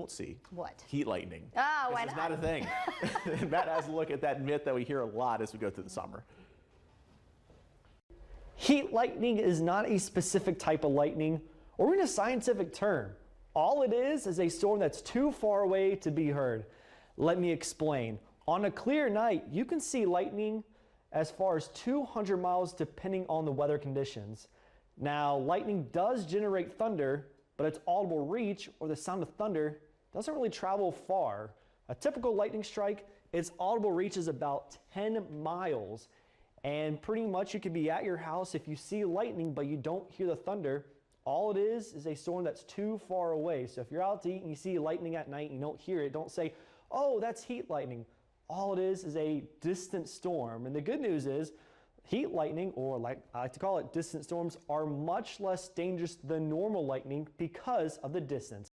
Don't see. What? Heat lightning. Ah, why This is not? not a thing. Matt has a look at that myth that we hear a lot as we go through the summer. Heat lightning is not a specific type of lightning or even a scientific term. All it is a storm that's too far away to be heard. Let me explain. On a clear night, you can see lightning as far as 200 miles depending on the weather conditions. Now, lightning does generate thunder, but its audible reach, or the sound of thunder, doesn't really travel far. A typical lightning strike, its audible reach is about 10 miles. And pretty much you could be at your house if you see lightning, but you don't hear the thunder. All it is a storm that's too far away. So if you're out to eat and you see lightning at night and you don't hear it, don't say, oh, that's heat lightning. All it is a distant storm. And the good news is heat lightning, or like I like to call it, distant storms, are much less dangerous than normal lightning because of the distance.